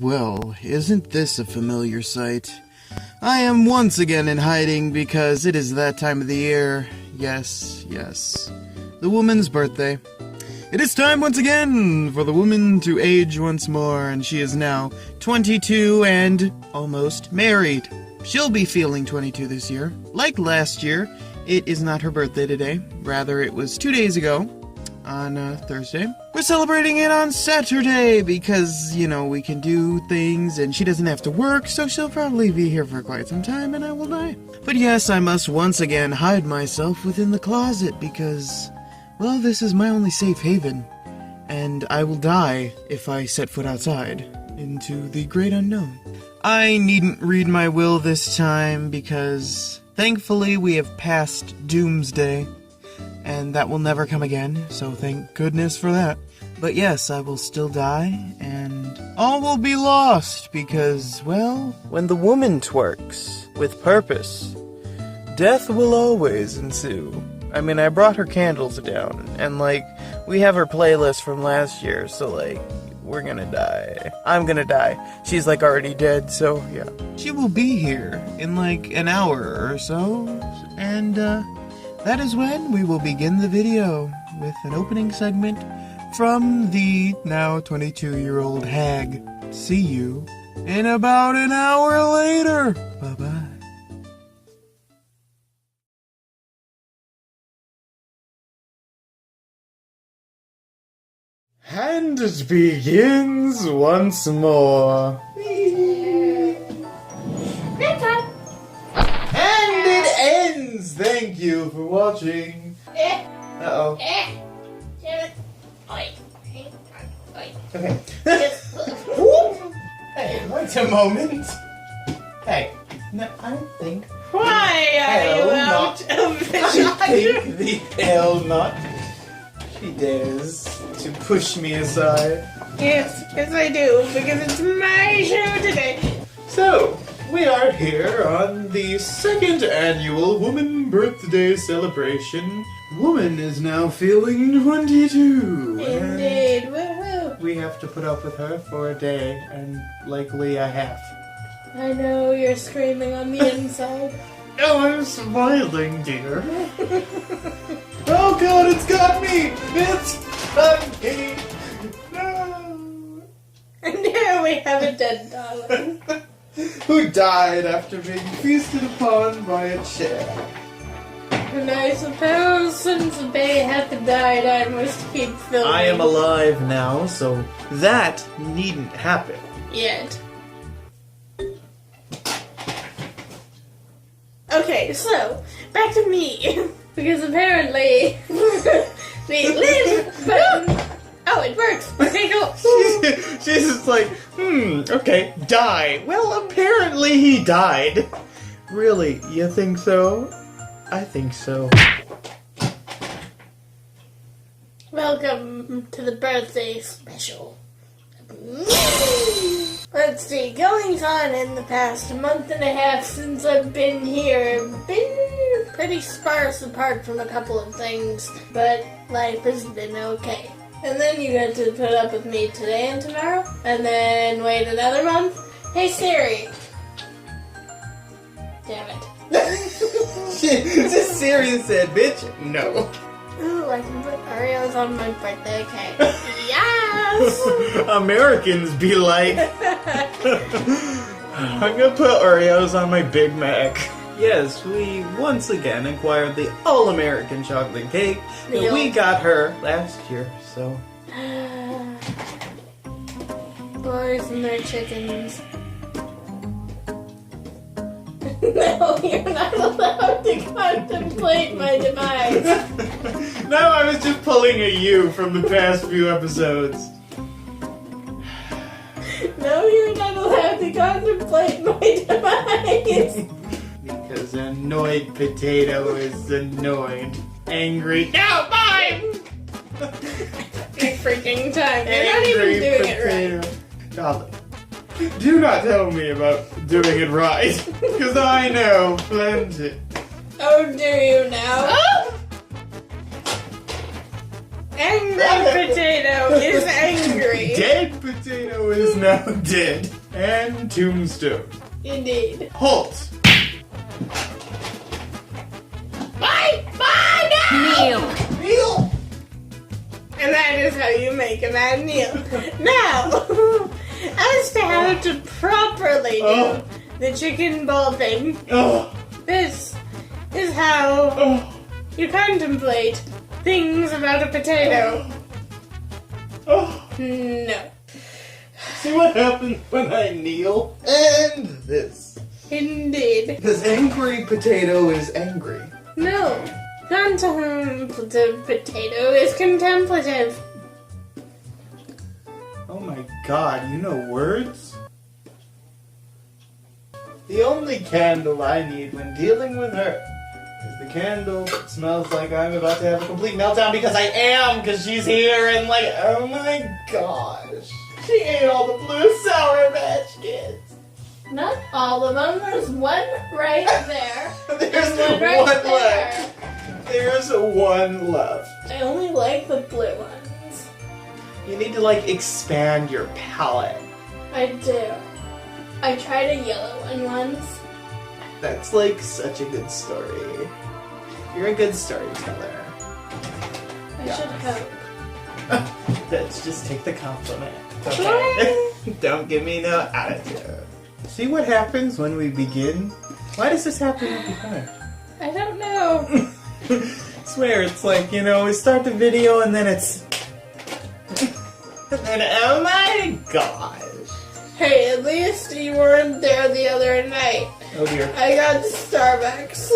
Well, isn't this a familiar sight? I am once again in hiding because it is that time of the year. Yes, the woman's birthday. It is time once again for the woman to age once more, and she is now 22 and almost married. She'll be feeling 22 this year. Like last year, it is not her birthday today. Rather, it was 2 days ago. On Thursday. We're celebrating it on Saturday because, we can do things and she doesn't have to work, so she'll probably be here for quite some time and I will die. But yes, I must once again hide myself within the closet because, well, this is my only safe haven. And I will die if I set foot outside into the great unknown. I needn't read my will this time because, thankfully, we have passed Doomsday. And that will never come again, so thank goodness for that. But yes, I will still die, and all will be lost, because, well, when the woman twerks with purpose, death will always ensue. I mean, I brought her candles down, and, we have her playlist from last year, so, we're gonna die. I'm gonna die. She's, already dead, so, yeah. She will be here in, an hour or so, and, that is when we will begin the video with an opening segment from the now 22-year-old hag. See you in about an hour later. Bye-bye. And it begins once more. And it ends! Thank you for watching. Uh-oh. Okay. Hey, wait a moment. Hey, no, I don't think. Why are you out of vision? I think the hell not. She dares to push me aside. Yes, I do, because it's my show today. So, we are here on the second annual Woman Birthday Celebration. Woman is now feeling 22. Indeed, woohoo. We have to put up with her for a day, and likely a half. I know you're screaming on the inside. Oh, I'm smiling, dear. Oh god, it's got me! It's got me! No! And here we have a dead darling. Who died after being feasted upon by a chair. And I suppose since they had died, I must keep filming. I am alive now, so that needn't happen. Yet. Okay, so, back to me. Because apparently, the leave button... Oh, it works. Okay, cool. She's just like, okay, die. Well, apparently he died. Really, you think so? I think so. Welcome to the birthday special. Let's see, goings on in the past month and a half since I've been here. Been pretty sparse apart from a couple of things, but life has been okay. And then you get to put up with me today and tomorrow, and then wait another month. Hey Siri. Damn it. Just Siri said, bitch, no. Ooh, I can put Oreos on my birthday cake. Yes! Americans be like, I'm gonna put Oreos on my Big Mac. Yes, we once again acquired the all-American chocolate cake that we got her last year, so. Boys and their chickens. No, you're not allowed to contemplate my demise. No, I was just pulling a you from the past few episodes. No, you're not allowed to contemplate my demise. Because annoyed potato is annoyed. Angry. No, mine! Every freaking time. You're not even doing it right. Darling, do not tell me about doing it right. Because I know plenty. Oh, do you now? Angry potato is angry. Dead potato is now dead. And tombstone. Indeed. Halt! Bye! Bye! No! Kneel! And that is how you make a man kneel. Now, as to how to properly do the chicken ball thing, this is how you contemplate things about a potato. No. See what happens when I kneel? And this. Indeed. Because angry potato is angry. No. Contemplative potato is contemplative. Oh my god, you know words? The only candle I need when dealing with her is the candle that smells like I'm about to have a complete meltdown because I am, because she's here and like, oh my gosh. She ate all the blue Sour Patch Kids. Not all of them. There's one right there. There's one right one there. left. There's one left. I only like the blue ones. You need to like expand your palette. I do. I tried a yellow one once. That's like such a good story. You're a good storyteller. I should hope. Let's just take the compliment. Okay. Don't give me no attitude. See what happens when we begin? Why does this happen every time? I don't know. Swear, it's like, you know, we start the video and then it's... and then, oh my gosh. Hey, at least you weren't there the other night. Oh dear. I got Starbucks.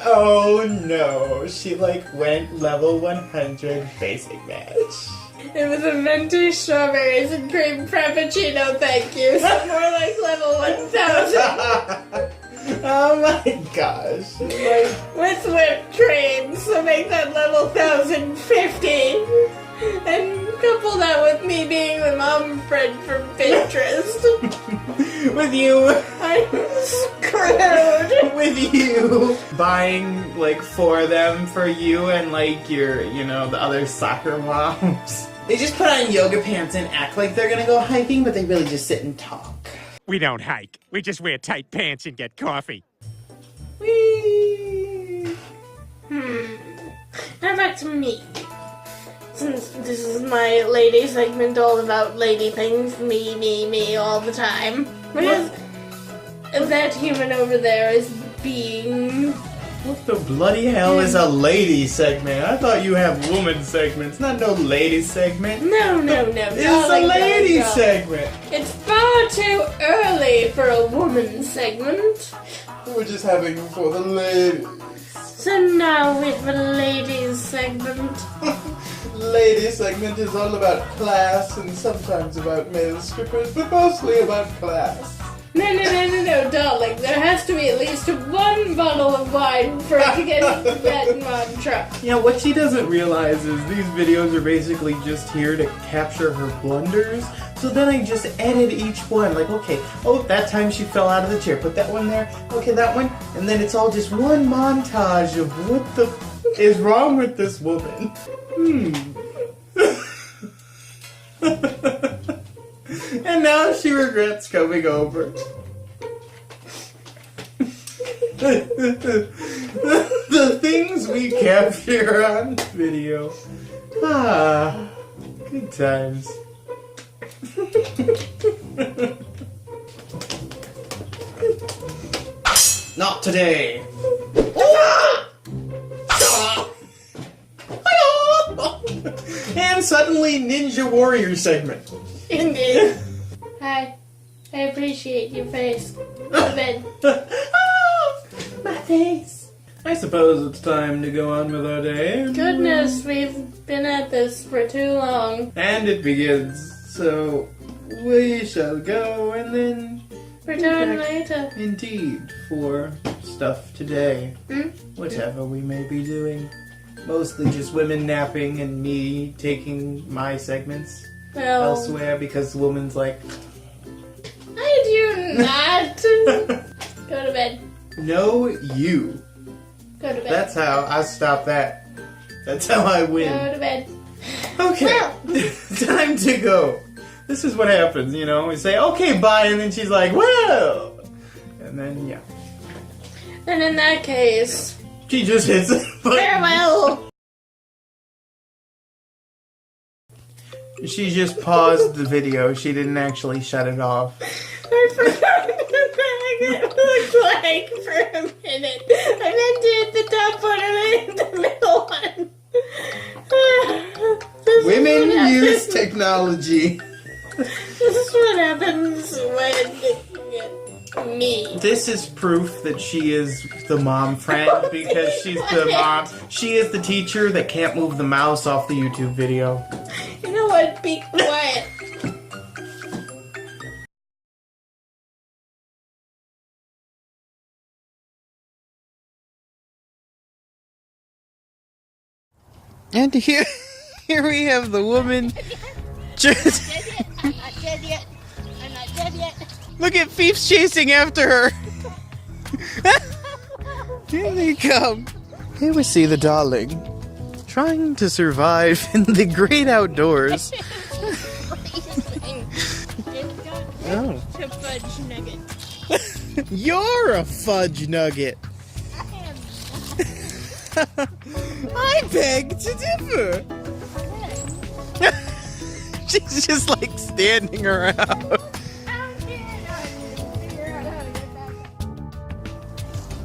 Oh no, she like went level 100 basic match. It was a venti strawberries and cream frappuccino, thank you. So more like level 1000. Oh my gosh. Like, with whipped cream, so make that level 1050. And couple that with me being the mom friend from Pinterest. with you. I'm screwed. With you. Buying like 4 of them for you and like your, you know, the other soccer moms. They just put on yoga pants and act like they're gonna go hiking, but they really just sit and talk. We don't hike. We just wear tight pants and get coffee. Whee! Now back to me. Since this is my lady segment all about lady things, me, all the time. Because that human over there is being... What the bloody hell is a lady segment? I thought you have woman segments, not no lady segment. No. It's a lady segment. It's far too early for a woman segment. We're just having it for the ladies. So now we have a ladies segment. Lady segment is all about class and sometimes about male strippers, but mostly about class. No, darling. There has to be at least 1 bottle of wine for it to get into that mantra. You know, what she doesn't realize is these videos are basically just here to capture her blunders. So then I just edit each one. Like, okay, oh, that time she fell out of the chair. Put that one there. Okay, that one. And then it's all just one montage of what the is wrong with this woman. And now she regrets coming over. The things we capture on video. Ah, good times. Not today. And suddenly Ninja Warrior segment. Indeed. Hi. I appreciate your face. Go to bed. My face. I suppose it's time to go on with our day. Goodness, we've been at this for too long. And it begins. So we shall go and then Return later. indeed for stuff today. Whatever we may be doing. Mostly just women napping and me taking my segments Well, elsewhere because the woman's like, I do not. Go to bed. no, you. Go to bed. That's how I stop that. That's how I win. Go to bed. Okay, Well. time to go. This is what happens, you know. We say, okay, bye, and then she's like, well. And then, yeah. And in that case, She just hits it. farewell. She just paused the video. She didn't actually shut it off. I forgot what it looked like for a minute. I meant to hit the top one and I hit the middle one. This is Women what use happens- technology. This is what happens when me. This is proof that she is the mom friend because she's the mom. She is the teacher that can't move the mouse off the YouTube video. You know what? Be quiet. And here we have the woman. Just I'm not dead yet. I'm not dead yet. look at Fief's chasing after her. Here they come. Here we see the darling trying to survive in the great outdoors. Oh. To fudge nugget. You're a fudge nugget. I beg to differ. She's just like standing around.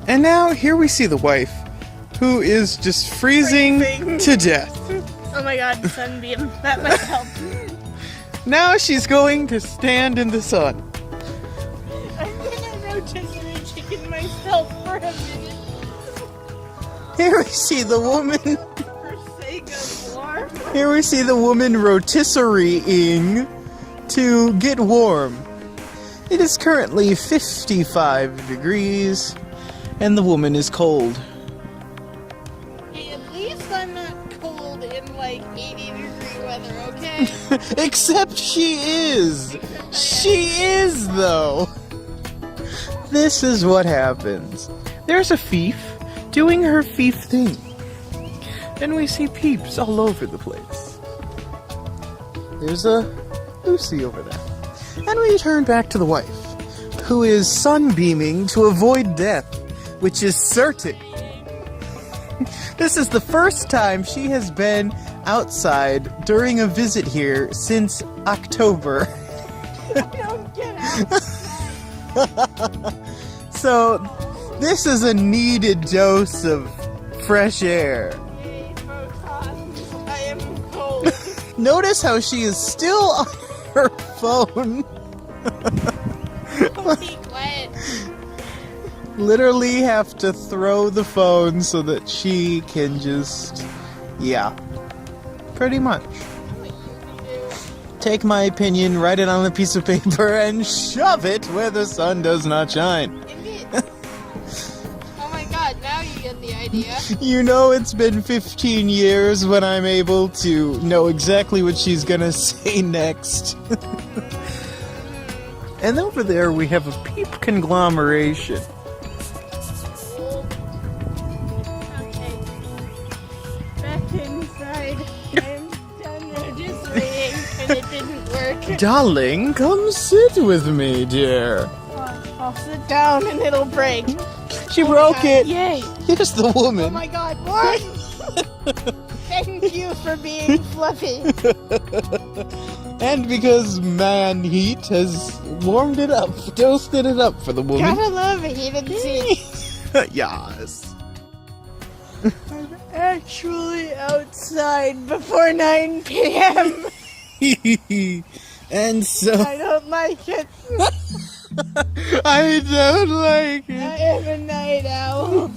And now here we see the wife, who is just freezing to death. Oh my god, sunbeam. That might help. Now she's going to stand in the sun. I'm gonna rotisserie chicken myself for a minute. Here we see the woman. For sake of warm. Here we see the woman rotisserieing to get warm. It is currently 55 degrees, and the woman is cold. Hey, at least I'm not cold in like 80-degree weather, okay? Except she is! She is, though! This is what happens. There's a Fief doing her Fief thing. Then we see peeps all over the place. There's a Lucy over there. And we turn back to the wife, who is sunbeaming to avoid death, which is certain. This is the first time she has been outside during a visit here since October. Don't get out. So, this is a needed dose of fresh air. Hey, photons, I am cold. Notice how she is still on her phone. Be quiet. Literally have to throw the phone so that she can just... Yeah. Pretty much. Take my opinion, write it on a piece of paper, and shove it where the sun does not shine. Indeed. Oh my god, now you get the idea. You know it's been 15 years when I'm able to know exactly what she's gonna say next. And over there we have a peep conglomeration. Okay. Back inside. I'm done rotisserieing and it didn't work. Darling, come sit with me, dear. I'll sit down and it'll break. She broke it. Yay. Here's the Oh woman. my god, what? Thank you for being fluffy. And because man heat has warmed it up, toasted it up for the woman. Gotta love a heated seat. Yes. actually outside before 9 p.m. And so I don't like it. I don't like I it. am a night owl.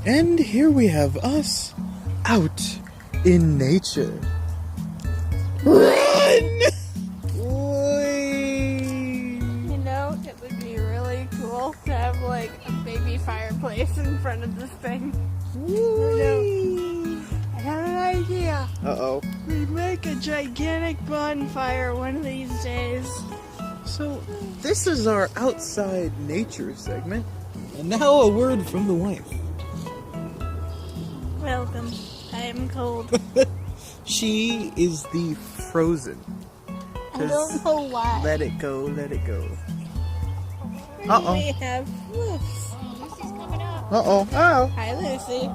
And here we have us out in nature. Run! You know, it would be really cool to have like a baby fireplace in front of this thing. I have an idea. Uh-oh. We make a gigantic bonfire one of these days. So, this is our outside nature segment. And now a word from the wife. Welcome. I am cold. She is the frozen. I don't know why. Let it go, let it go. We Uh-oh. have Luce. Lucy's coming up. Uh-oh. Oh. Hi, Lucy.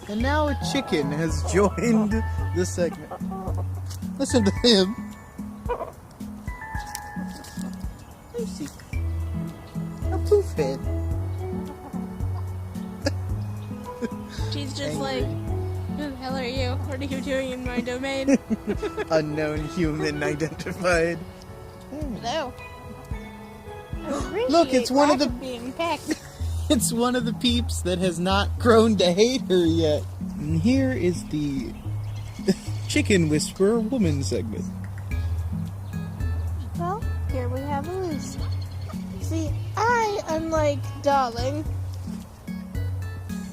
And now a chicken has joined the segment. Listen to him. Lucy. A poof head. She's just like, who the hell are you? What are you doing in my domain? Unknown human identified. Hello. Look, it's one of the- being pecked. It's one of the peeps that has not grown to hate her yet. And here is the Chicken Whisperer Woman segment. Well, here we have Lucy. See, I, unlike Darling,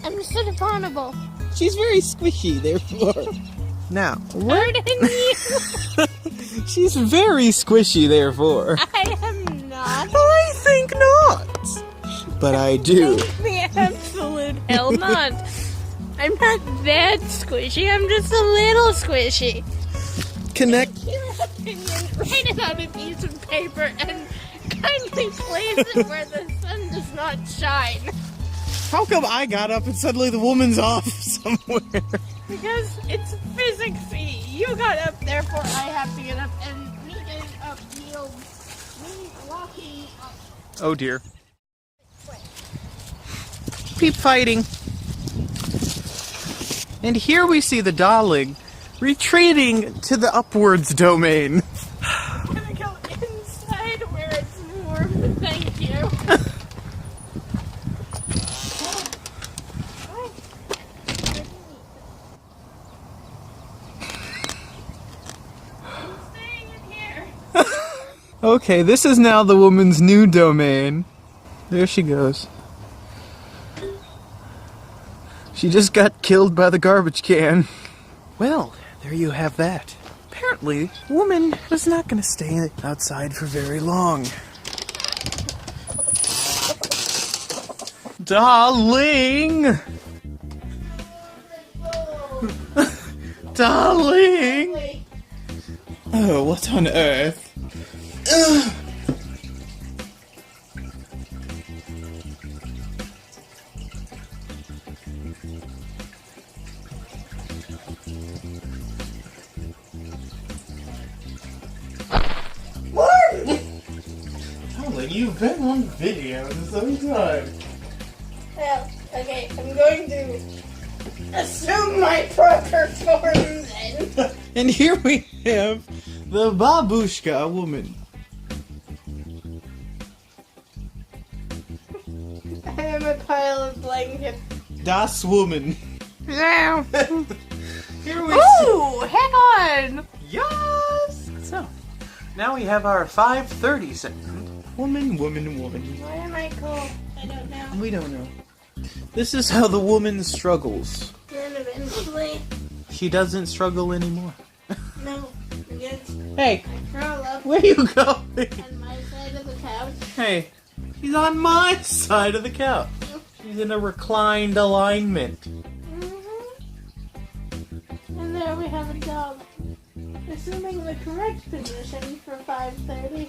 am cinnaponable. She's very squishy, therefore. Now, Pardon you. she's very squishy, therefore. I am not. I think not. But I do. The absolute hell not. I'm not that squishy, I'm just a little squishy. Connect. Your opinion, write it on a piece of paper and kindly place it where the sun does not shine. How come I got up and suddenly the woman's off somewhere? Because it's physics-y. You got up, therefore I have to get up, and me getting up yields me walking up. Oh dear. Peep fighting. And here we see the darling retreating to the upwards domain. I'm gonna go inside where it's warm, thank you. I'm staying in here. Okay, this is now the woman's new domain. There she goes. She just got killed by the garbage can. Well, there you have that. Apparently, woman was not going to stay outside for very long. Darling! Darling! Oh, what on earth? Ugh. Darling, you've been on video this whole time. Well, okay, I'm going to assume my proper form then. And here we have the babushka woman. I am a pile of blankets. Das woman. Now. Here we Ooh, hang on. Yes! So, now we have our 5:30 segment. Woman, woman, woman. Why am I cold? I don't know. We don't know. This is how the woman struggles. Then eventually, She doesn't struggle anymore. no, because Hey, I curl up where you going? on my side of the couch. Hey, she's on my side of the couch. She's in a reclined alignment. And there we have a dog. Assuming the correct position for 5:30.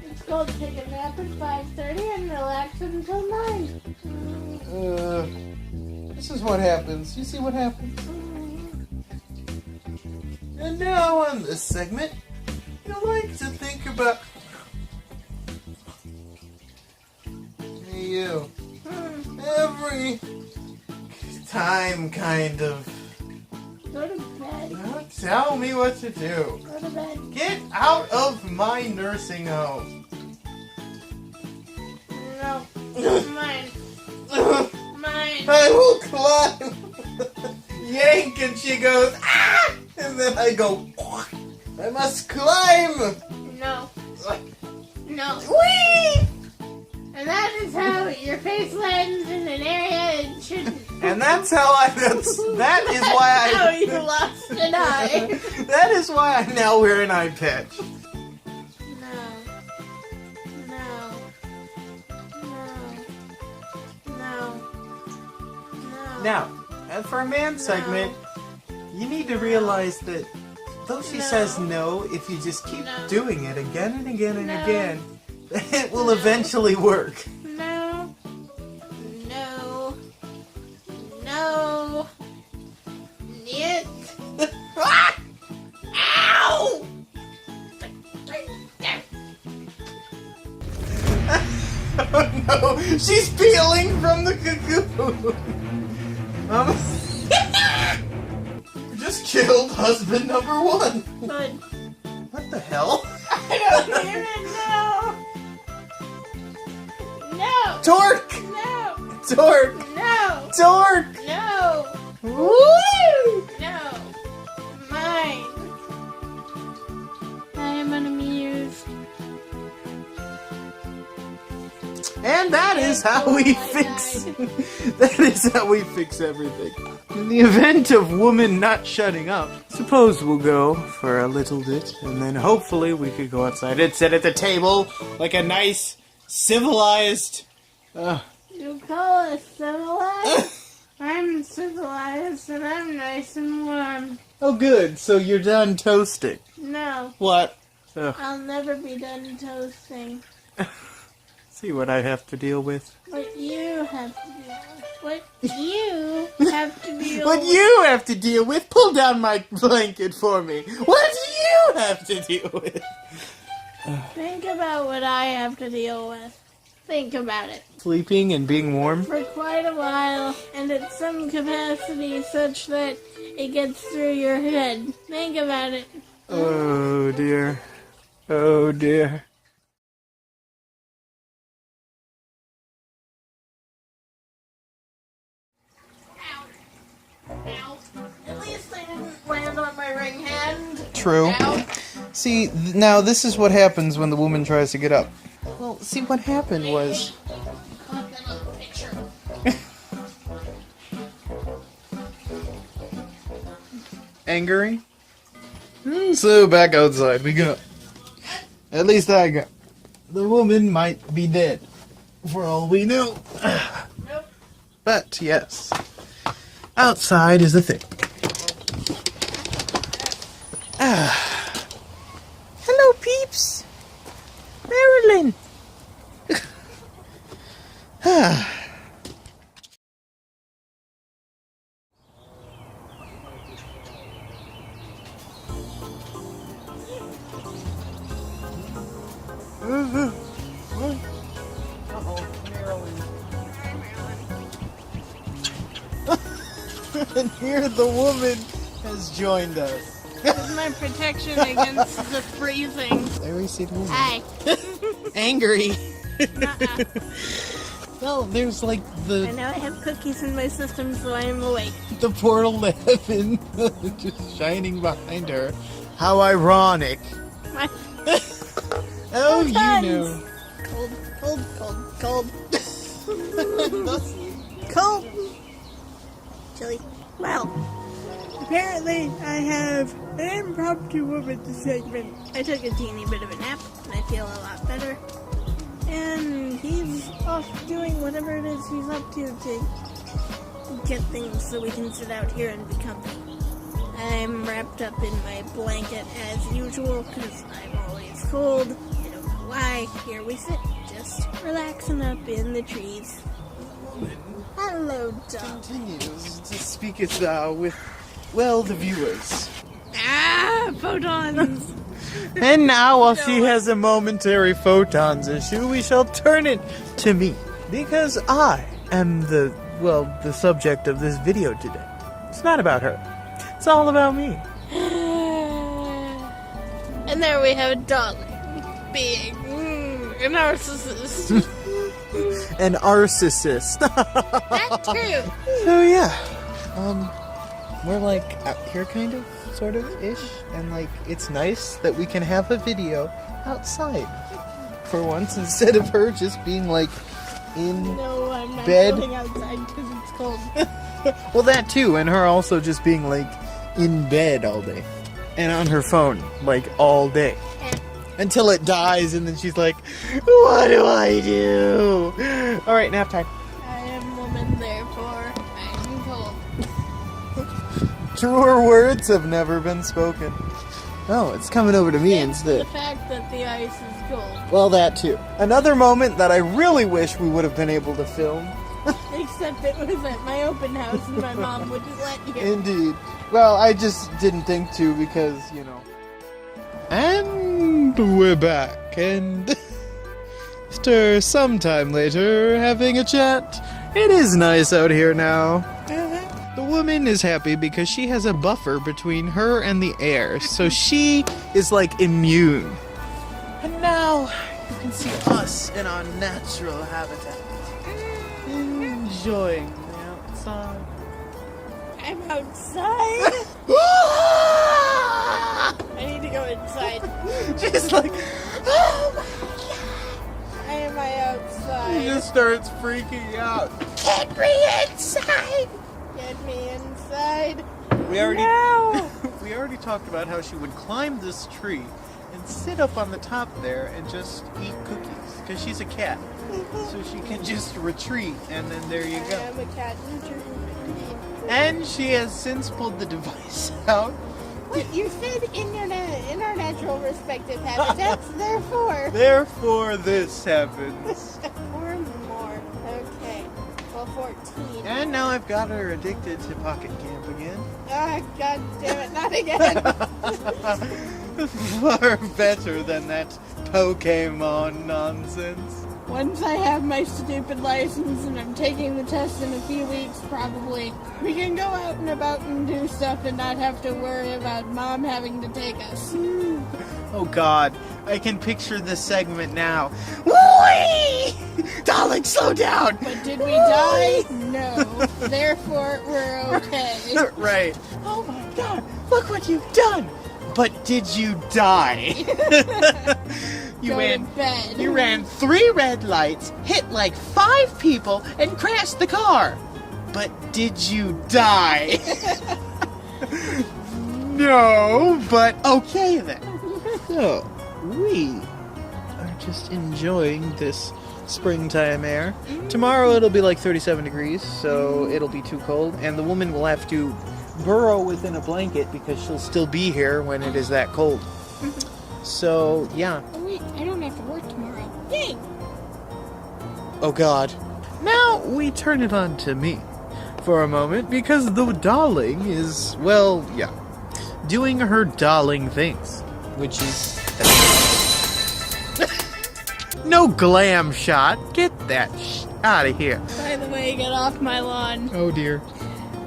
It's called take a nap at 5:30 and relax until 9. This is what happens. You see what happens? And now on this segment, you like to think about... Hey you. Every time, kind of. Go to bed. Don't tell me what to do. Go to bed. Get out of my nursing home. No. Mine. Mine. I will climb. Yank, and she goes, ah! And then I go, I must climb. No. No. Whee! And that is how your face lands in an area it shouldn't. And that's how that is why How you lost an eye. that is why I now wear an eye patch. No. No. No. No. No. Now, and for a man segment, you need to realize that though she says no, if you just keep doing it again and again and again, it will eventually work. No. No. No. Niet. Ah! Ow! Oh no, she's peeling from the cocoon. Just killed husband number 1. Good. What the hell? I don't even know. No. Twerk! No. Twerk! No. Twerk! No. Woo! No. Mine. I am unamused. And that is how we fix. That is how we fix everything. In the event of woman not shutting up, suppose we'll go for a little bit, and then hopefully we could go outside and sit at the table like a nice, civilized. You call us civilized? I'm civilized and I'm nice and warm. Oh, good. So you're done toasting. No. What? I'll never be done toasting. See what I have to deal with. What you have to deal with. What you have to deal What with. you have to deal with? Pull down my blanket for me. What do you have to deal with? Think about what I have to deal with. Think about it. Sleeping and being warm? For quite a while, and at some capacity such that it gets through your head. Think about it. Oh dear. Oh dear. Ow. At least I didn't land on my ring hand. True. Ow. See, now this is what happens when the woman tries to get up. Well, see, what happened was... Caught that on the picture. Angry? So back outside we go. At least I go. The woman might be dead, for all we know. Nope. But, yes. Outside is a thing. Hello, peeps. Marilyn. And here the woman has joined us. This is my protection against the freezing. There we see the woman. Hi. Angry. Nuh-uh. Well, there's like I know I have cookies in my system, so I am awake. the portal to heaven just shining behind her. How ironic. My Oh, you Tons. know. cold, cold, cold, cold. Cold. Chilly. Well, apparently I have an impromptu woman segment. I took a teeny bit of a nap, and I feel a lot better. And he's off doing whatever it is he's up to get things so we can sit out here and be comfy. I'm wrapped up in my blanket as usual, because I'm always cold. I don't know why. Here we sit, just relaxing up in the trees. Hello, dog. Continues to speak it with, well, the viewers. Ah, photons! And now, while she has a momentary photons issue, we shall turn it to me. Because I am the well, the subject of this video today. It's not about her. It's all about me. And there we have a darling being a narcissist. An narcissist. That too. So yeah, we're like out here kind of, sort of ish, and like it's nice that we can have a video outside for once instead of her just being like in No, I'm not bed. going outside because it's cold. Well, that too, and her also just being like in bed all day and on her phone like all day until it dies, and then she's like, "What do I do?" All right, nap time. I am woman, therefore I am cold. Truer words have never been spoken. Oh, it's coming over to me It's instead. the fact that the ice is cold. Well, that too. Another moment that I really wish we would have been able to film. Except it was at my open house and my mom wouldn't let you. Indeed. Well, I just didn't think to because, you know. And we're back, and after some time later, having a chat. It is nice out here now. The woman is happy because she has a buffer between her and the air, so she is like immune. And now you can see us in our natural habitat, enjoying the outside. I'm outside. I need to go inside. She's like, oh my Why am I outside? She just starts freaking out. Get me inside. Get me inside. We already No. we already talked about how she would climb this tree and sit up on the top there and just eat cookies because she's a cat, so she can just retreat, and then there you I go. am a cat in tree. And she has since pulled the device out. Wait, you said in our natural respective habitats, Therefore, this happens. or more. Okay. Well, 14. And now I've got her addicted to Pocket Camp again. Ah, god damn it, not again. Far better than that Pokemon nonsense. Once I have my stupid license and I'm taking the test in a few weeks, probably, we can go out and about and do stuff and not have to worry about Mom having to take us. Oh god, I can picture this segment now. Whee! Darling, slow down! But did we die? No. Therefore, we're okay. Right. Oh my god, look what you've done! But did you die? Go to bed. You ran 3 red lights, hit like 5 people, and crashed the car. But did you die? No, but okay then. So, we are just enjoying this springtime air. Tomorrow it'll be like 37 degrees, so it'll be too cold, and the woman will have to burrow within a blanket because she'll still be here when it is that cold. So, yeah. Oh wait, I don't have to work tomorrow. Yay! Oh god. Now we turn it on to me for a moment because the darling is, well, yeah, doing her darling things, which is... No glam shot. Get that out of here. By the way, get off my lawn. Oh dear.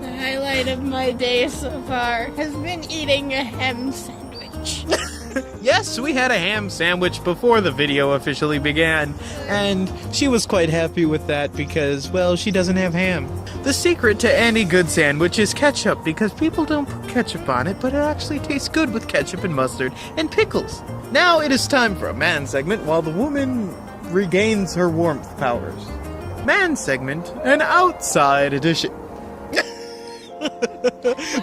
The highlight of my day so far has been eating a ham sandwich. Yes, we had a ham sandwich before the video officially began, and she was quite happy with that because, well, she doesn't have ham. The secret to any good sandwich is ketchup, because people don't put ketchup on it, but it actually tastes good with ketchup and mustard and pickles. Now it is time for a man segment while the woman regains her warmth powers. Man segment, an outside edition.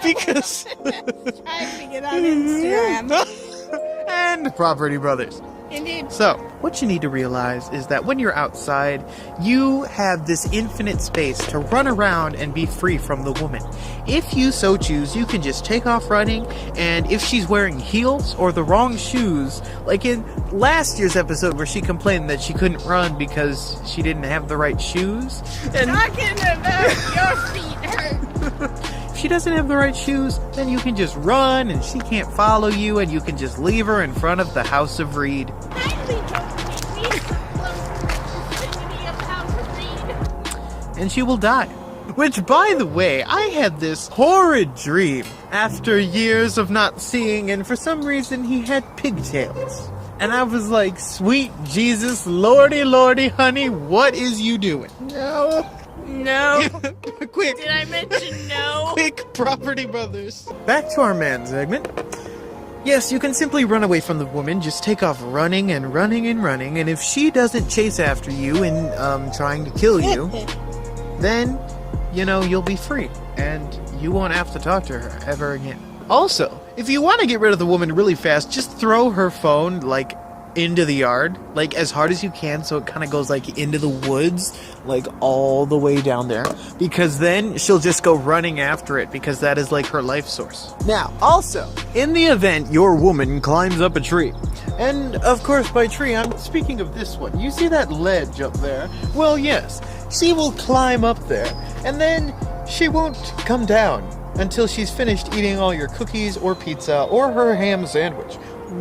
Because... Trying to get on Instagram. and Property Brothers. Indeed. So, what you need to realize is that when you're outside, you have this infinite space to run around and be free from the woman. If you so choose, you can just take off running, and if she's wearing heels or the wrong shoes, like in last year's episode where she complained that she couldn't run because she didn't have the right shoes. And Talking about your feet hurt. if she doesn't have the right shoes, then you can just run and she can't follow you, and you can just leave her in front of the House of Reed. Kindly don't make me close to the vicinity of House of Reed. And she will die. Which, by the way, I had this horrid dream after years of not seeing, and for some reason he had pigtails. And I was like, sweet Jesus, lordy, lordy, honey, what is you doing? No. Quick. Did I mention no? Quick, Property Brothers. Back to our man segment. Yes, you can simply run away from the woman, just take off running and running and running, and if she doesn't chase after you and trying to kill you, then, you know, you'll be free, and you won't have to talk to her ever again. Also, if you want to get rid of the woman really fast, just throw her phone, like, into the yard, like, as hard as you can, so it kind of goes, like, into the woods, like, all the way down there, because then she'll just go running after it, because that is, like, her life source. Now, also, in the event your woman climbs up a tree, and, of course, by tree, I'm speaking of this one. You see that ledge up there? Well, yes, she will climb up there, and then she won't come down until she's finished eating all your cookies or pizza or her ham sandwich.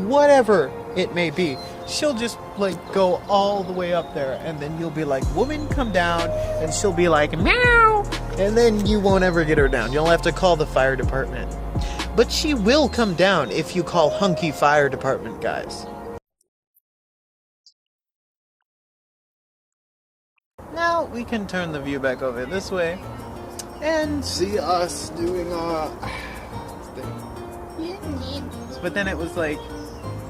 Whatever it may be, she'll just, like, go all the way up there, and then you'll be like, woman, come down, and she'll be like, meow, and then you won't ever get her down. You'll have to call the fire department. But she will come down if you call Hunky Fire Department, guys. Now we can turn the view back over this way and see us doing our thing. But then it was like,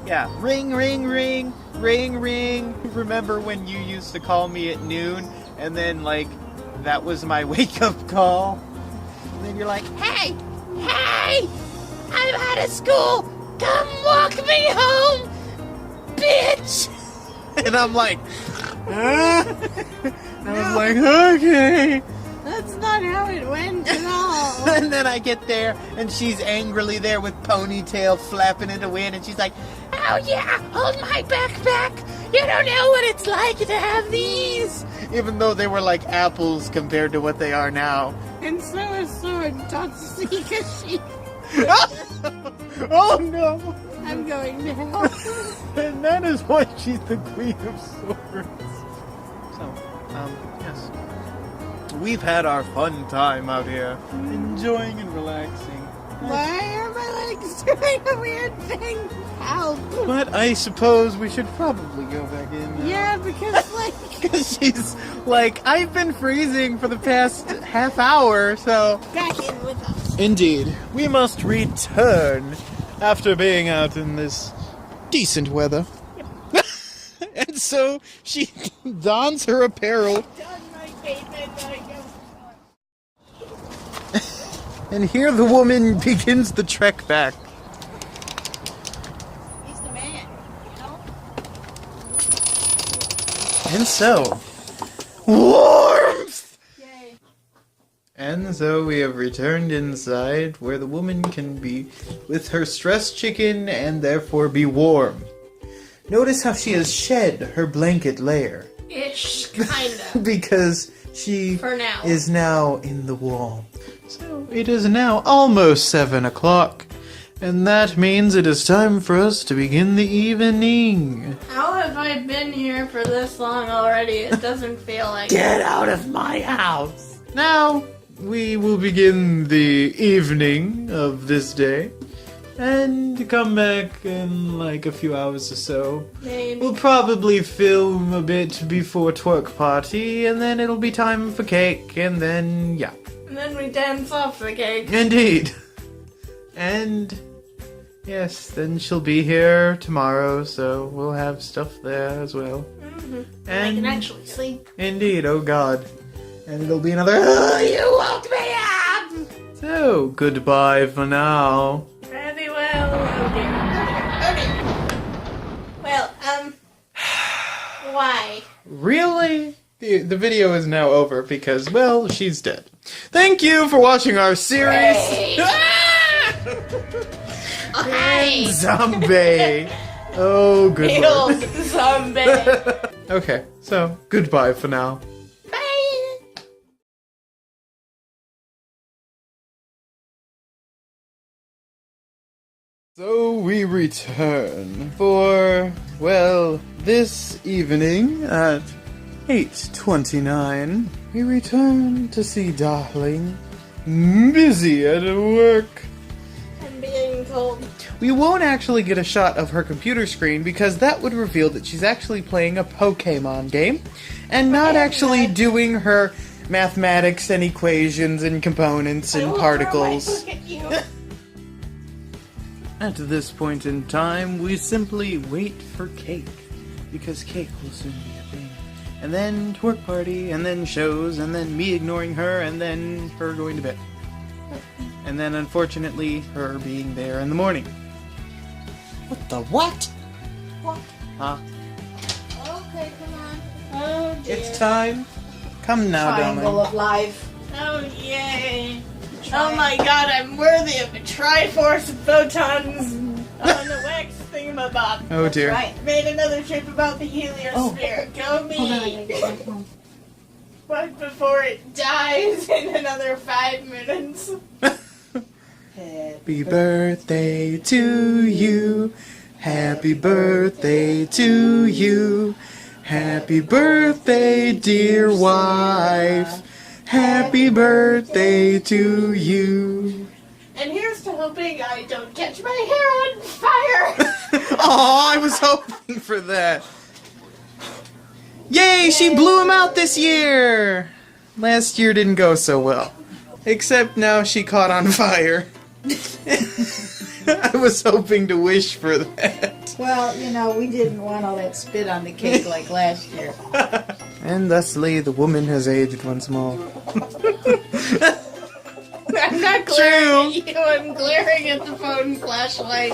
yeah, ring, ring, ring, ring, ring. Remember when you used to call me at noon, and then, like, that was my wake-up call? And then you're like, hey, I'm out of school. Come walk me home, bitch. And I'm like, I was like, okay. That's not how it went at all. And then I get there, and she's angrily there with ponytail flapping in the wind, and she's like, oh yeah, hold my backpack. You don't know what it's like to have these. Even though they were like apples compared to what they are now. And so is Sword Tatsuka. Oh no! I'm going to help. And that is why she's the Queen of Swords. So, yes. We've had our fun time out here, enjoying and relaxing. Why are my legs doing a weird thing? Help! But I suppose we should probably go back in now. Yeah, because, like... Because she's like, I've been freezing for the past half hour, so... Back in with us. Indeed. We must return after being out in this decent weather. Yep. And so she dons her apparel. And here the woman begins the trek back. He's the man, you know? And so, warmth! Yay. And so we have returned inside where the woman can be with her stressed chicken and therefore be warm. Notice how she has shed her blanket layer. Ish, kinda. Because she For now. is now in the wall. So it is now almost 7 o'clock. And that means it is time for us to begin the evening. How have I been here for this long already? It doesn't feel like Get out of my house! Now, we will begin the evening of this day. And come back in like a few hours or so. Maybe. We'll probably film a bit before Twerk party, and then it'll be time for cake, and then, yeah. And then we dance off the cake. Indeed. And, yes, then she'll be here tomorrow, so we'll have stuff there as well. Mm-hmm. I And can actually sleep. Indeed, oh god. And it'll be another, oh, you woke me up! So, goodbye for now. Very well. Oh dear. Oh dear. Well, why? Really? The video is now over because, well, she's dead. Thank you for watching our series. Hey. Hey. Zombie. Oh, good lord. Hail zombie. Okay, so goodbye for now. Bye. So we return for, well, this evening at 8:29. We return to see Darling busy at her work. I'm being told. We won't actually get a shot of her computer screen because that would reveal that she's actually playing a Pokemon game and not actually doing her mathematics and equations and components and particles. Look at you. At this point in time, we simply wait for cake, because cake will soon be a thing. And then twerk party, and then shows, and then me ignoring her, and then her going to bed. And then, unfortunately, her being there in the morning. What the what? What? Huh? Okay, come on. Oh dear. It's time. Come now, Triangle darling. of life. Oh yay. Oh my god, I'm worthy of a Triforce of Photons on the wax thingamabob. Oh dear. Right. Made another trip about the heliosphere. Go me! Hold on, I gotta get my phone. But before it dies in another 5 minutes. Happy birthday to you. Happy birthday to you. Happy birthday, dear wife. Happy birthday to you. And here's to hoping I don't catch my hair on fire. Oh, I was hoping for that. Yay, she blew him out this year. Last year didn't go so well. Except now she caught on fire. I was hoping to wish for that. Well, you know, we didn't want all that spit on the cake like last year. And thusly, the woman has aged once more. I'm not glaring at you, I'm glaring at the phone flashlight.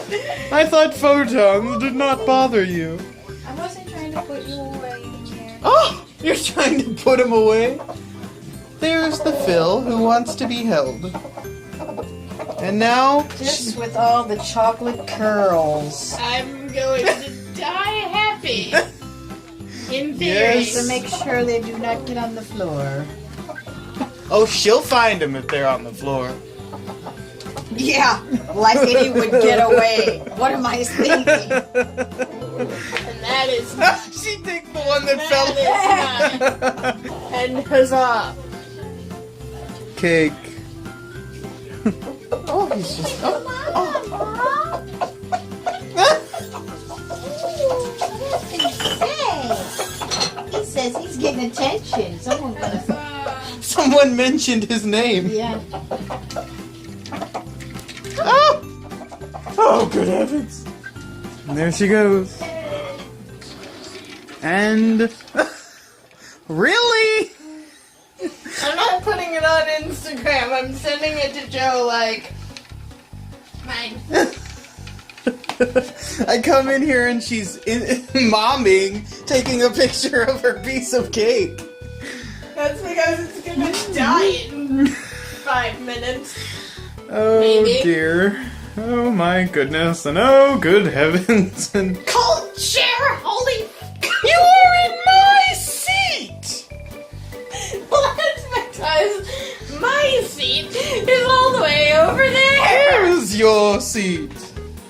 I thought photons did not bother you. I wasn't trying to put you away here. Oh, you're trying to put him away? There's the Phil who wants to be held. And now... Just with all the chocolate curls. I'm going to die happy. In theory. Yes. So make sure they do not get on the floor. Oh, she'll find him if they're on the floor. Yeah, like he would get away. What am I thinking? And that is She picked the one that fell. that is mine. And huzzah. Cake. Oh, he's just... He says he's getting attention. Someone mentioned his name. Yeah. Oh! Oh, good heavens. And there she goes. And... Really? I'm not putting it on Instagram. I'm sending it to Joe like... Mine. I come in here and she's momming, taking a picture of her piece of cake. That's because it's gonna die in 5 minutes. Oh Maybe. dear. Oh my goodness. And oh good heavens. And Culture! Holy... you are in my seat! Well, that's because my seat is all the way over there! Here's your seat.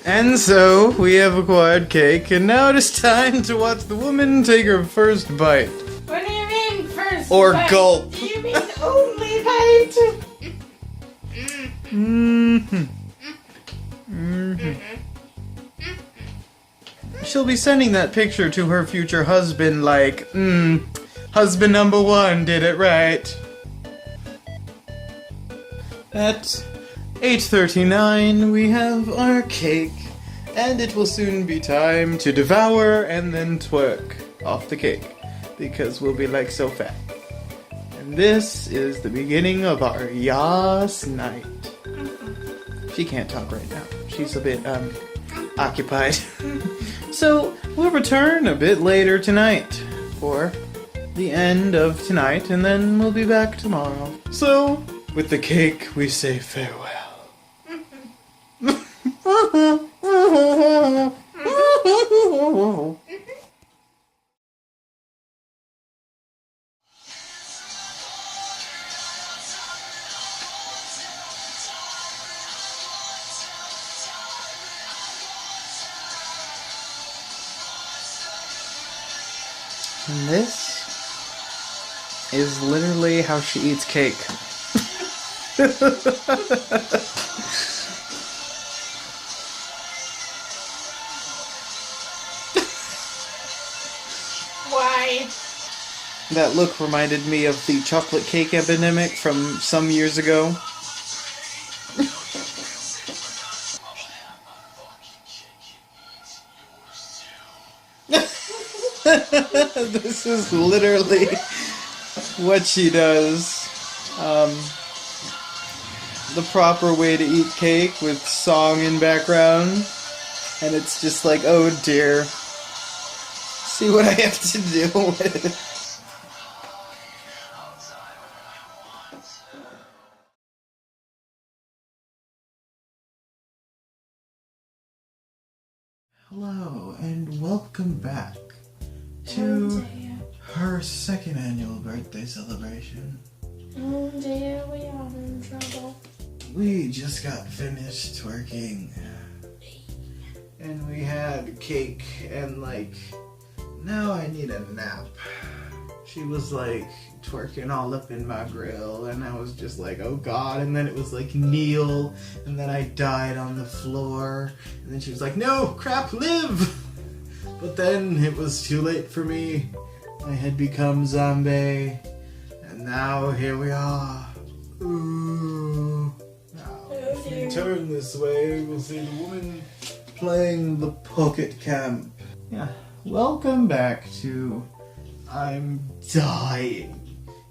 And so, we have acquired cake, and now it is time to watch the woman take her first bite. What do you mean first Or bite? gulp. Do you mean only bite? She'll be sending that picture to her future husband like, husband number one did it right. At 8:39, we have our cake, and it will soon be time to devour and then twerk off the cake, because we'll be like so fat. And this is the beginning of our Yas night. She can't talk right now. She's a bit, occupied. So, we'll return a bit later tonight for the end of tonight, and then we'll be back tomorrow. So, with the cake, we say farewell. And this is literally how she eats cake. Why? That look reminded me of the chocolate cake epidemic from some years ago. This is literally what she does. The proper way to eat cake with song in background. And it's just like, oh dear. See what I have to deal with. Hello, and welcome back to her second annual birthday celebration. Oh dear, we are in trouble. We just got finished twerking. And we had cake, and now I need a nap. She was twerking all up in my grill, and I was just like, oh god, and then it was kneel, and then I died on the floor, and then she was like, no, crap, live! But then it was too late for me. I had become zombie, and now here we are. Ooh. Now, if we turn this way, we'll see the woman playing the pocket camp. Yeah, welcome back to I'm dying.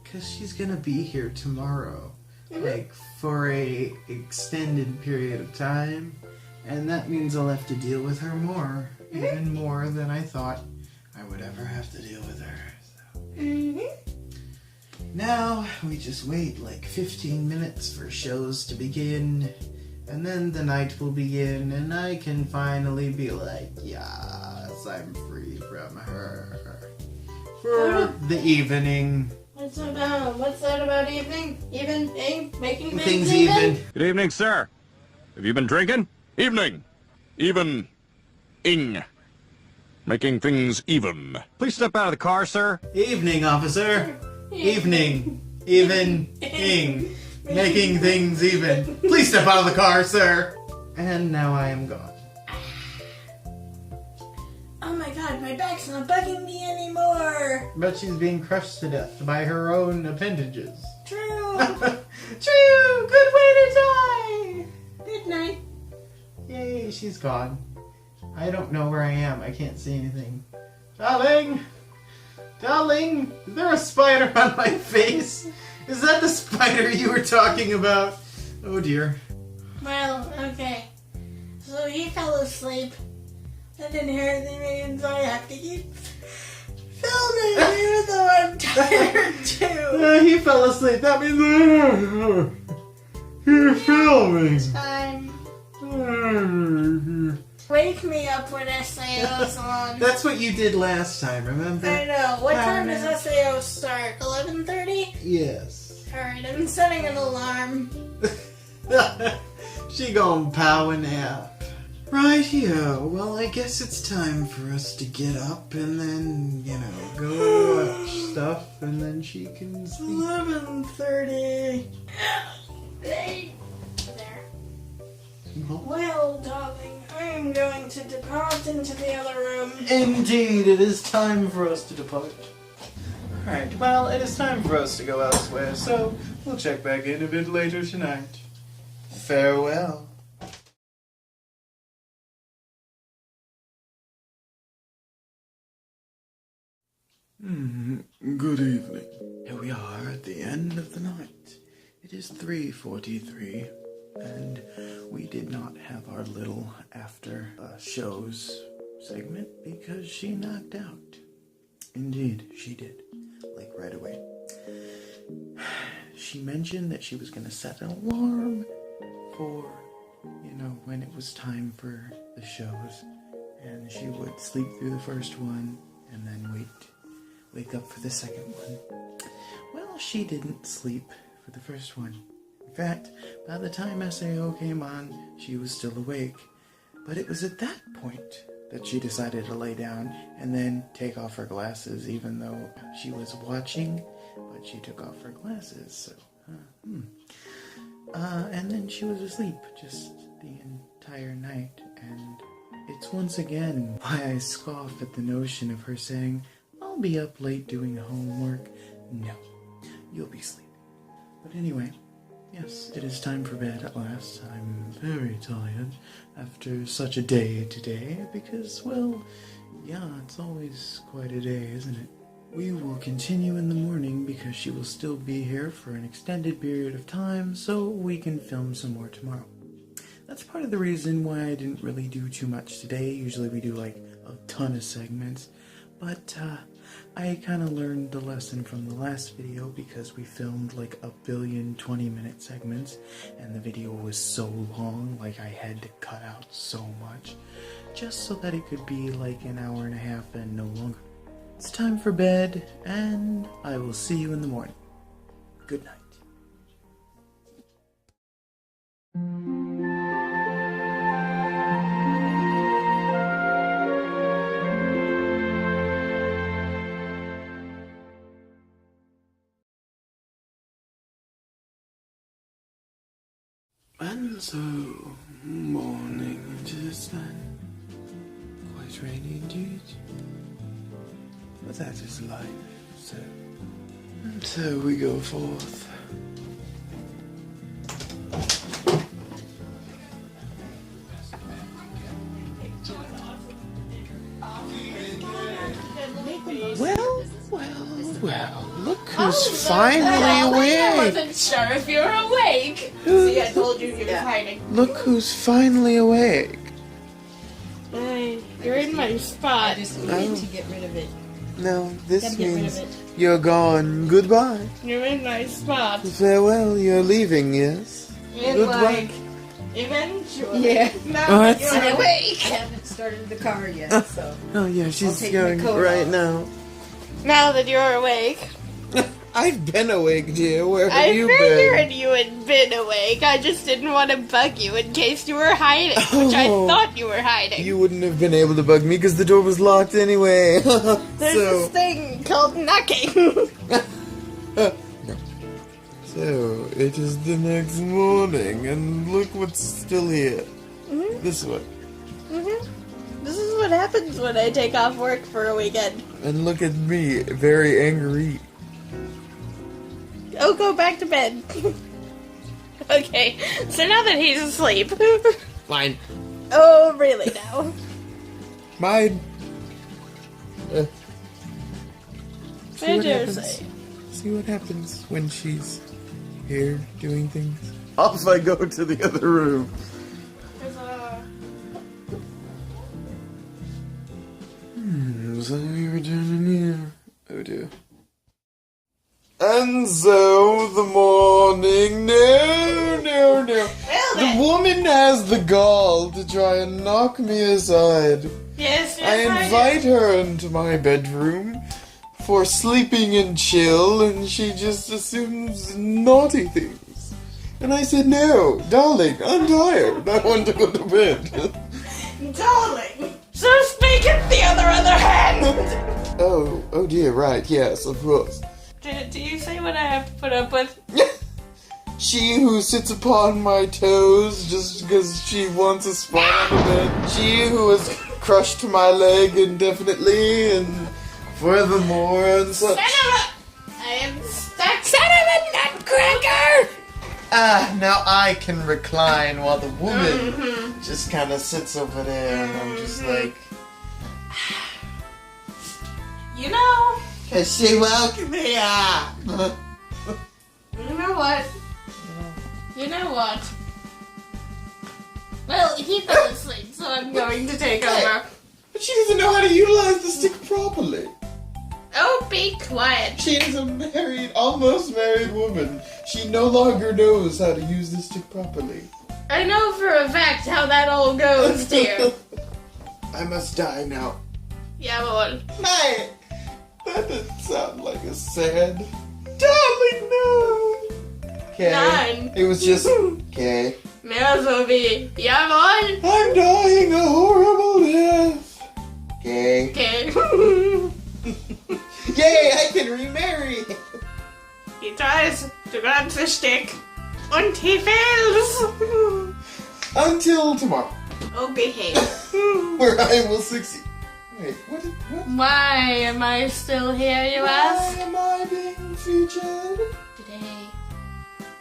Because she's gonna be here tomorrow. For a extended period of time. And that means I'll have to deal with her more. Even more than I thought I would ever have to deal with her. So. Now, we just wait 15 minutes for shows to begin. And then the night will begin, and I can finally be like, yes, I'm free from her. For the evening. What's that about evening? Making Things even. Good evening, sir. Have you been drinking? Evening. Even-ing. Making things even. Please step out of the car, sir. Evening, officer. Evening. Even-ing. Making things even. Please step out of the car, sir. And now I am gone. Oh my god, my back's not bugging me anymore. But she's being crushed to death by her own appendages. True. True! Good way to die! Good night. Yay, she's gone. I don't know where I am. I can't see anything. Darling! Darling! Is there a spider on my face? Is that the spider you were talking about? Oh dear. Well, okay. So he fell asleep. I didn't hear anything, so I have to keep filming even though I'm tired too. He fell asleep. That means you're filming. Time. Wake me up when SAO's on. That's what you did last time, remember? I know. What time does SAO start? 11:30? Yes. Alright, I'm setting an alarm. She gon' power nap. Rightio. Well, I guess it's time for us to get up and then, go watch stuff, and then she can sleep. 11:30. There. Well, darling, I am going to depart into the other room. Indeed, it is time for us to depart. Alright, well, it is time for us to go elsewhere, so we'll check back in a bit later tonight. Farewell. Good evening. Here we are at the end of the night. It is 3:43, and we did not have our little after shows segment because she knocked out. Indeed, she did. Right away. She mentioned that she was going to set an alarm for, when it was time for the shows. And she would sleep through the first one and then wake up for the second one. Well, she didn't sleep for the first one. In fact, by the time SAO came on, she was still awake. But it was at that point that she decided to lay down and then take off her glasses, even though she was watching but she took off her glasses, so, and then she was asleep just the entire night, and it's once again why I scoff at the notion of her saying, I'll be up late doing homework. No, you'll be sleeping. But anyway, yes, it is time for bed at last. I'm very tired after such a day today, because, well, yeah, it's always quite a day, isn't it? We will continue in the morning because she will still be here for an extended period of time, so we can film some more tomorrow. That's part of the reason why I didn't really do too much today. Usually we do like a ton of segments, but I kind of learned the lesson from the last video because we filmed like a billion 20-minute segments, and the video was so long, like I had to cut out so much, just so that it could be like an hour and a half and no longer. It's time for bed, and I will see you in the morning. Good night. And so, morning it is then. Quite rainy indeed. But that is life, so. And so we go forth. Well, look who's finally I awake! wasn't sure if you were awake. See, I told you he was hiding. Look who's finally awake! Hey, you're in my spot. I just needed to get rid of it. No, this Gotta get rid means of it. you're gone. Goodbye. You're in my spot. Farewell, you're leaving, yes? And Goodbye. like, eventually. Yeah. Now Oh, that that's you're I awake. haven't started the car yet, so. Oh yeah, she's take my going coat right off. now. Now that you're awake. I've been awake, dear. Where have I you figured been? you had been awake. I just didn't want to bug you in case you were hiding, which I Oh. thought you were hiding. You wouldn't have been able to bug me because the door was locked anyway. There's this so, thing called knocking. so, it is the next morning, and look what's still here. This one. This is what happens when I take off work for a weekend. And look at me, very angry. Oh, go back to bed. Okay, so now that he's asleep. Fine. Oh, really now? Mine. See I what dare happens. say. See what happens when she's here doing things. Off I go to the other room. So we return here. Oh dear. And so the morning. No. The woman has the gall to try and knock me aside. Yes, I invite her into my bedroom for sleeping and chill, and she just assumes naughty things. And I said, no, darling, I'm tired. I want to go to bed. Darling. So speak at the other hand. Oh dear, right, yes, of course. Do you say what I have to put up with? She who sits upon my toes just because she wants a spot on the bed. She who has crushed my leg indefinitely, and furthermore and such. I am stuck. Son of a nutcracker! Now I can recline while the woman just kind of sits over there, and I'm just like, You know. cause she woke me up. You know what? You know what? Well, he fell asleep, so I'm going to take over. But she doesn't know how to utilize the stick properly. Oh, be quiet. She is a married, almost married woman. She no longer knows how to use the stick properly. I know for a fact how that all goes, dear. I must die now. Yeah, well. Nay, that doesn't sound like a sad. Darling, no. Okay. Nine. It was just okay. May as well be. Yeah, boy. I'm dying a horrible death. Okay. Okay. Yay! I can remarry. tries to grab the stick, and he fails. Until tomorrow, Oh, behave. where I will succeed. Wait, what? Why am I still here, you ask? Why am I being featured? Today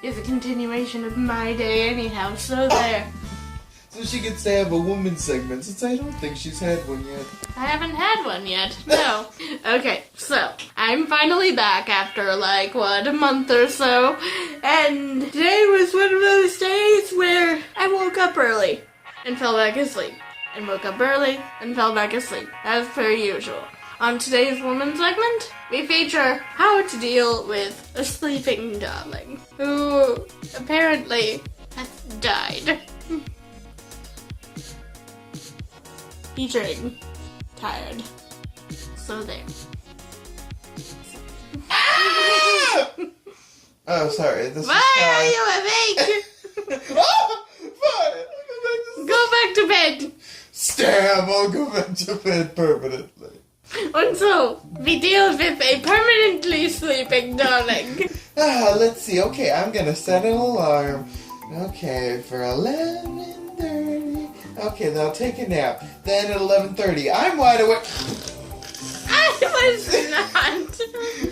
is a continuation of my day anyhow, so there. So she gets to have a woman segment, since I don't think she's had one yet. I haven't had one yet. No. Okay, so I'm finally back after a month or so. And today was one of those days where I woke up early and fell back asleep. And woke up early and fell back asleep, as per usual. On today's woman segment, we feature how to deal with a sleeping darling who apparently has died. Featuring tired. So there. Oh, sorry. This Why are you awake? Oh, fine. Go back to bed. Stab! I'll go back to bed permanently. And so, we deal with a permanently sleeping darling. Let's see. Okay, I'm gonna set an alarm. Okay, for 11:30. Okay, then I'll take a nap. Then at 11:30, I'm wide awake. I was not.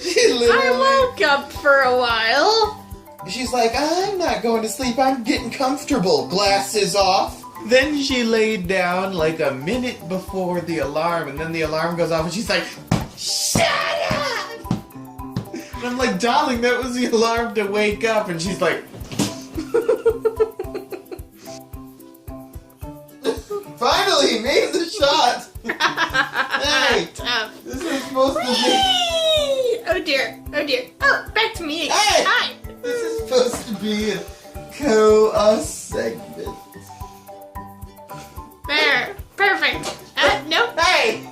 She literally... I woke up for a while. She's like, I'm not going to sleep. I'm getting comfortable. Glasses off. Then she laid down like a minute before the alarm, and then the alarm goes off, and she's like, shut up! And I'm like, darling, that was the alarm to wake up, and she's like, finally, made the shot! Hey, this is supposed to be... Oh dear, oh dear. Oh, back to me. Hey! Hi. This is supposed to be a co-us segment. There. Perfect. Nope. Hey!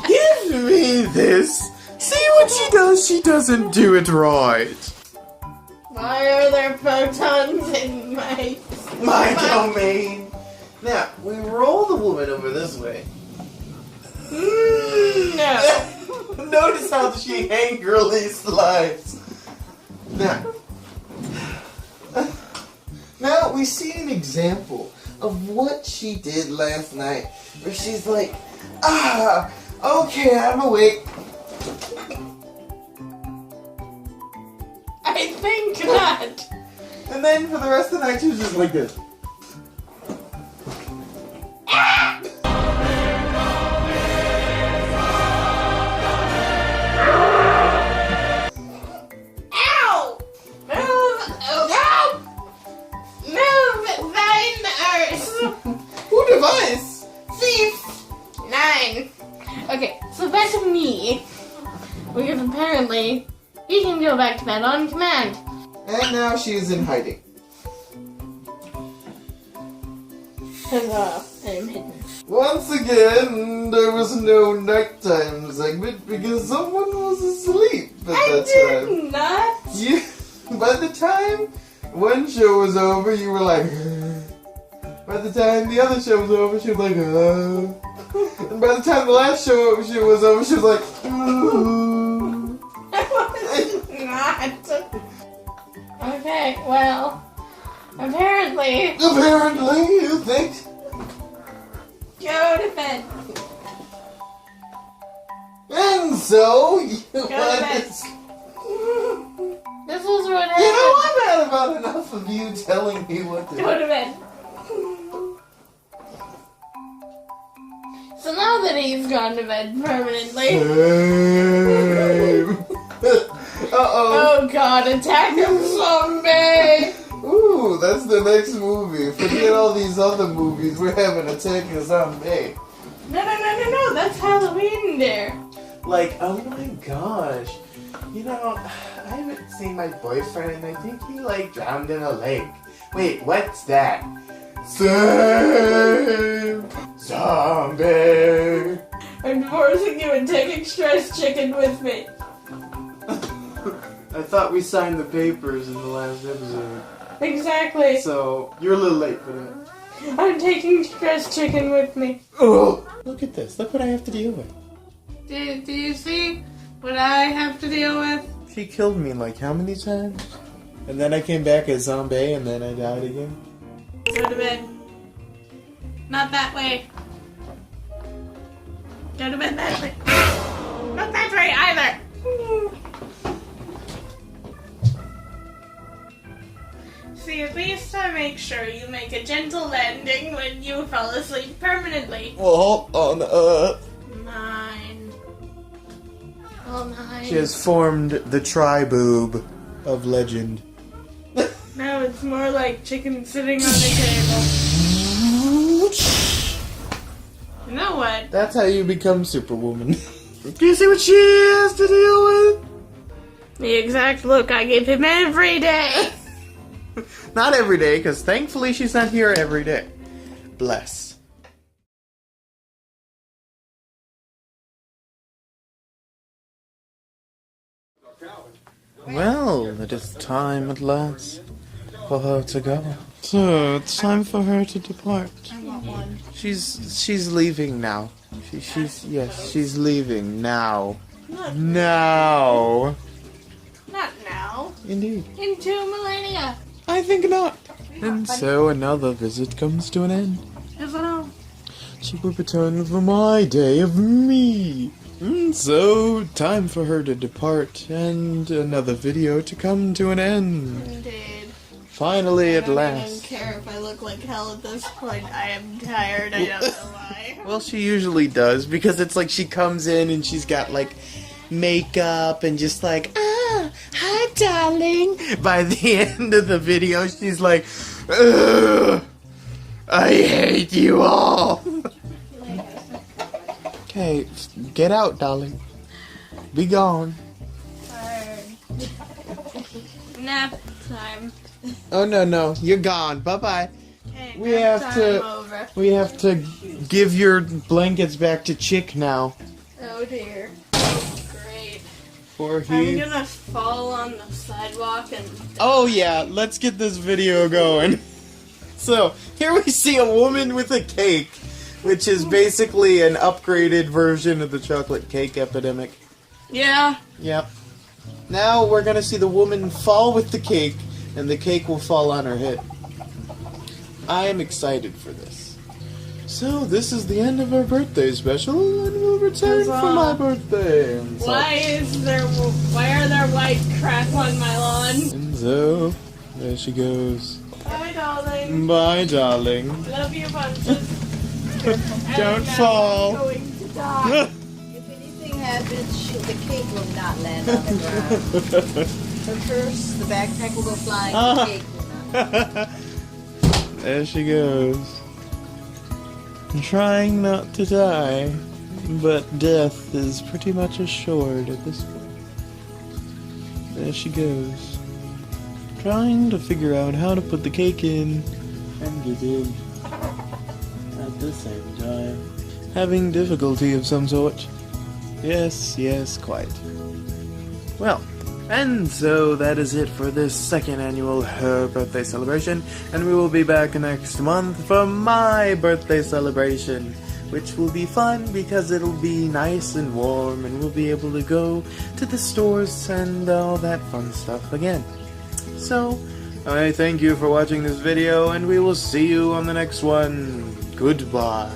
Give me this! See what she does? She doesn't do it right. Why are there photons in My domain! Now, we roll the woman over this way. No. Notice how she angrily slides. Now, we see an example of what she did last night, where she's like, okay, I'm awake. I think not. And then for the rest of the night, she was just like this. Ow! Move thine earth. Who device? Thief. 9. Okay, so back to me. Because apparently, he can go back to bed on command. And now she is in hiding. Huzzah, I'm hidden. Once again, there was no nighttime segment because someone was asleep at that time. Not. You, by the time one show was over, you were like, by the time the other show was over, she was like, and by the time the last show was over, she was like, I was not. Okay, well, apparently, you think? go to bed. And so, you Go to bed. This is what happened. You know, I've had about enough of you telling me what to do. Go to bed. So now that he's gone to bed permanently. Uh-oh. Oh god, Attack of Zombie! Ooh, that's the next movie. Forget all these other movies. We're having Attack of Zombie. No, that's Halloween there. Like, oh my gosh. You know, I haven't seen my boyfriend and I think he, like, drowned in a lake. Wait, what's that? Same zombie. I'm forcing you and take Express Chicken with me. I thought we signed the papers in the last episode. Exactly. So, you're a little late for that. I'm taking Express Chicken with me. Oh! Look at this. Look what I have to deal with. Do you see what I have to deal with? She killed me like how many times? And then I came back as zombie and then I died again. Go to bed. Not that way. Go to bed that way. Not that way either. See, at least I make sure you make a gentle landing when you fall asleep permanently. Well, on Earth. 9. All 9. She has formed the tri-boob of legend. No, it's more like chicken sitting on the table. You know what? That's how you become Superwoman. Do you see what she has to deal with? The exact look I give him every day. Not every day, because thankfully she's not here every day. Bless. Well, it is time at last for her to go. So, it's time for her to depart. I want one. She's leaving now. She's leaving now. Not Now. Not now. Indeed. In 2 millennia. I think not. And so another visit comes to an end. Yes, I know. She will return for my day of me. And so, time for her to depart, and another video to come to an end. Indeed. Finally, at I don't last. even care if I look like hell at this point. I am tired. I don't know why. Well, she usually does, because it's like she comes in and she's got like makeup and just like, hi darling. By the end of the video, she's like, ugh, I hate you all. Okay, get out, darling. Be gone. Tired. Nap time. Oh no, you're gone. Bye-bye. Okay, We nap have time to- over. We have to give your blankets back to Chick now. Oh dear. Oh, great. For I'm he. gonna fall on the sidewalk and. Oh yeah, let's get this video going. So, here we see a woman with a cake, which is basically an upgraded version of the chocolate cake epidemic. Yeah. Yep. Now we're gonna see the woman fall with the cake, and the cake will fall on her head. I am excited for this. So, this is the end of our birthday special, and we'll return for my birthday. And so- Why are there white crap on my lawn? And so, there she goes. Bye, darling. Bye, darling. Love you bunches. Don't fall. I'm going to die. If anything happens, the cake will not land on the ground. Her purse, the backpack will go flying, the cake will not. There she goes. Trying not to die, but death is pretty much assured at this point. There she goes. Trying to figure out how to put the cake in and get in at the same time. Having difficulty of some sort. Yes, quite. Well, and so that is it for this second annual Her Birthday celebration, and we will be back next month for my birthday celebration, which will be fun because it'll be nice and warm and we'll be able to go to the stores and all that fun stuff again. So, I thank you for watching this video, and we will see you on the next one. Goodbye.